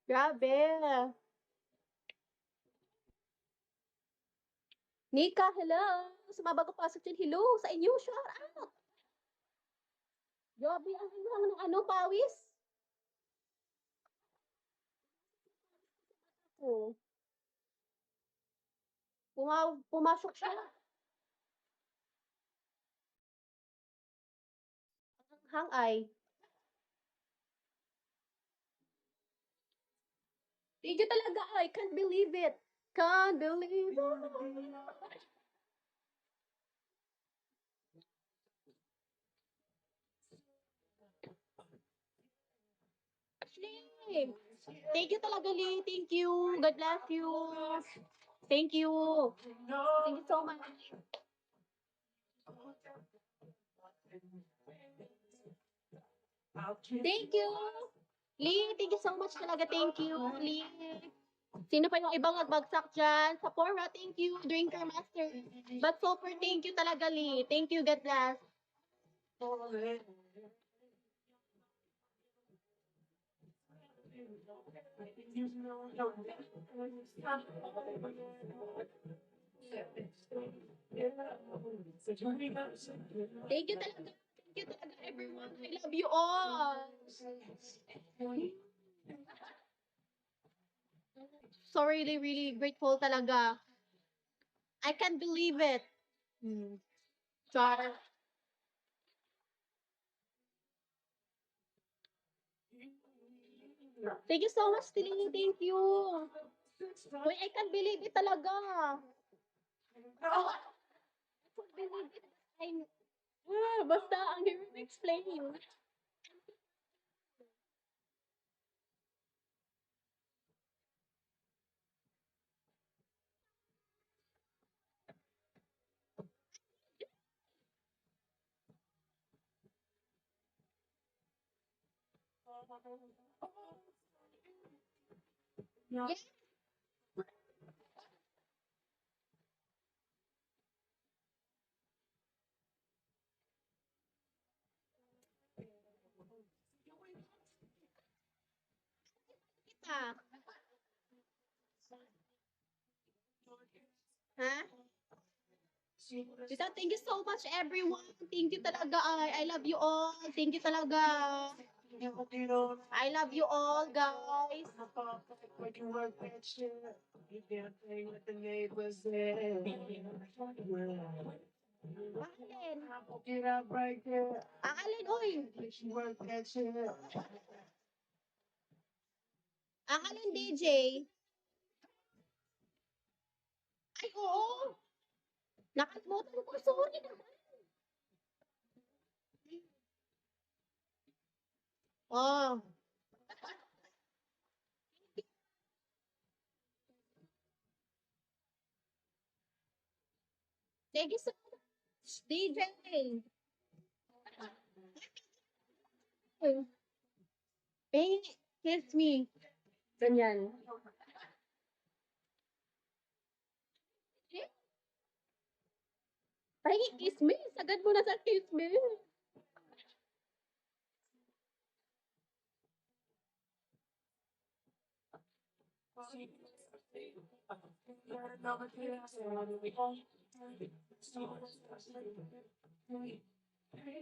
Grabe. Nika, hello. Sa mga bago pasok dyan, hello sa inyo. Shout out. Grabe, ang inyong ng ano, pawis. Oh, pumasok siya. Ang hangay. Thank you talaga. I can't believe it. Can't believe it. Lee. Thank you talaga, Lee. Thank you. God bless you. Thank you. Thank you so much. Thank you. Lee, thank you so much talaga. Thank you, Lee. Sino pa yung ibang nagbagsak dyan? Sa Pora, thank you. Drinker Master. But super, thank you talaga, Lee. Thank you, God bless. Thank you talaga. Thank you talaga, everyone. I love you all. So really, really grateful talaga. I can't believe it. Char. Thank you so much, Tilly. Thank you. Uy, I can't believe it talaga. I can't believe it. Basta, ang hirap explain. Yes, kita. Ha? Tita, thank you so much, everyone. Thank you talaga. I love you all. Thank you talaga. I love you all, guys. Alin? Ang alin, oy? Ang alin, DJ? Ay, oo. Nakalimutan ko. Sorry naman. Oh. Thank you so much, DJ. Hey, kiss me. Ganyan. Pahingi kiss me. Sagad mo na sa kiss me.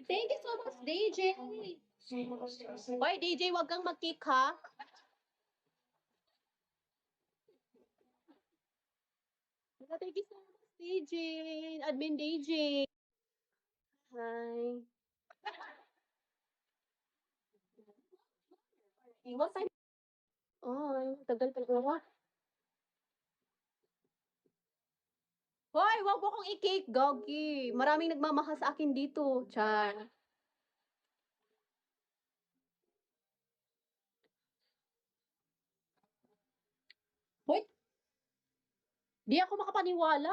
Thank you so much, DJ. Hoy, DJ, wag kang mag-kick, ha? Thank you so much, DJ. Admin DJ. Hi. What time? Oh, tagal pala. Hoy, wag mo akong i-cake, Goggy. Maraming nagmamahal sa akin dito. Char. Hoy, di ako makapaniwala.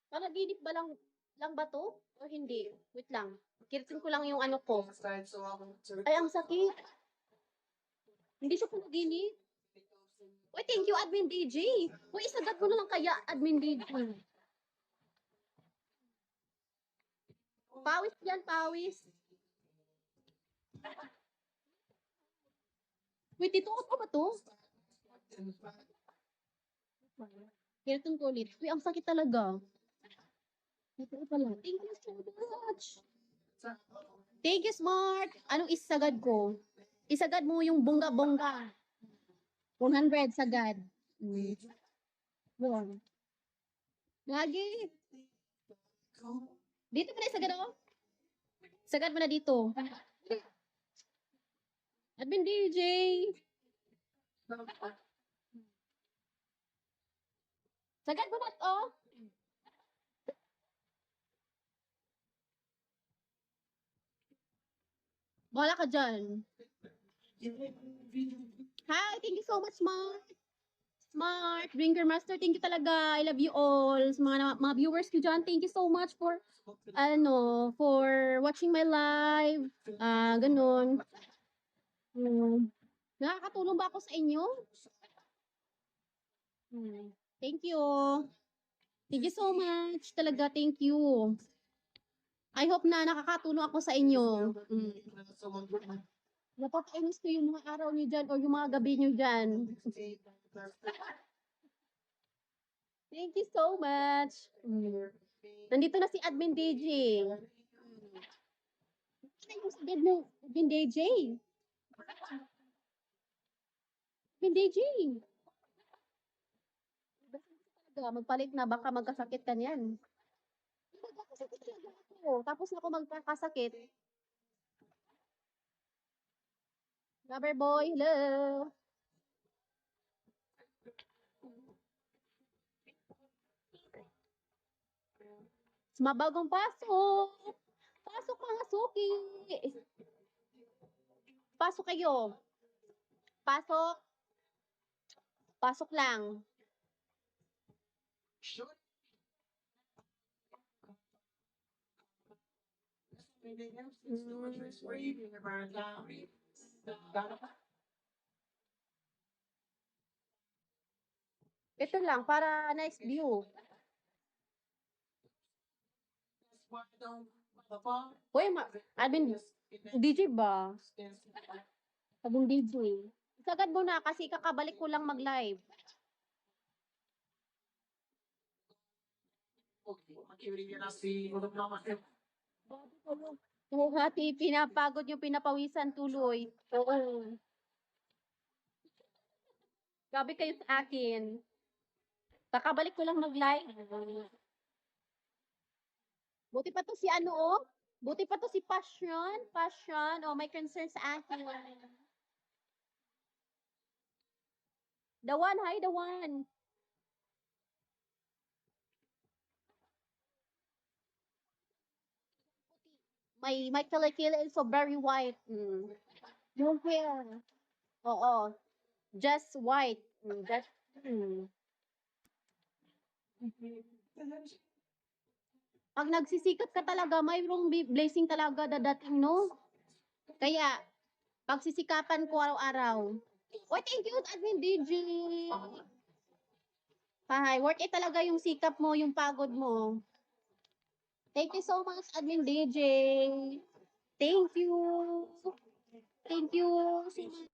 Panaginip ba lang ba to? O hindi? Wait lang. Kirtin ko lang yung ano ko. Ay, ang sakit. Hindi siya panaginip. Uy, thank you, Admin DJ. Uy, isagad mo na lang kaya, Admin DJ. Pawis yan, pawis. Wait, ito ko ba to? Hilton ko ulit. Uy, ang sakit talaga. Ito pala. Thank you so much. Thank you, Smart. Anong isagad ko? Isagad mo yung bongga-bongga. 100 sagad. Yun. Lagi. Dito mo na isagad ako. Sagad mo na dito. Admin DJ. Sagad mo na to. Wala ka dyan. Hi, thank you so much, Smart. Smart, Drinker Master, thank you talaga. I love you all. Sa mga viewers ko dyan, thank you so much for for watching my live. Ganun. Nakakatulong ba ako sa inyo? Thank you. Thank you so much. Talaga, thank you. I hope na nakakatulong ako sa inyo. Napapainis ko yung mga araw niyo dyan o yung mga gabi niyo dyan. Thank you so much. Nandito na si Admin DJ. Ano yung sabihin mo, Admin DJ? Admin DJ. Magpalit na, baka magkasakit ka niyan. Magkakasakit talaga ako. Tapos na ako magkakasakit. Lover boy, hello. Mabagong pasok. Pasok mga suki. Pasok kayo. Pasok. Pasok lang. Ito lang, para nice view. Uy, Admin, DJ ba? Sabong DJ. Sagad mo na kasi kakabalik ko lang mag-live. Oo, hati, pinapagod yung pinapawisan tuloy. Oo. Gabi kayo sa akin. Kakabalik ko lang mag-live. Buti pa to si ano, oh. Buti pa to si Passion. Passion. Oh, may concern sa akin. The one, hi, the one. My kilikili is so very white. Yung hair. Oo. Just white. Just, Pag nagsisikap ka talaga, mayroong blessing talaga dadating, no? Kaya, pagsisikapan ko araw-araw. Oh, thank you, Admin DJ. Hi, worth it talaga yung sikap mo, yung pagod mo. Thank you so much, Admin DJ. Thank you. Thank you so much.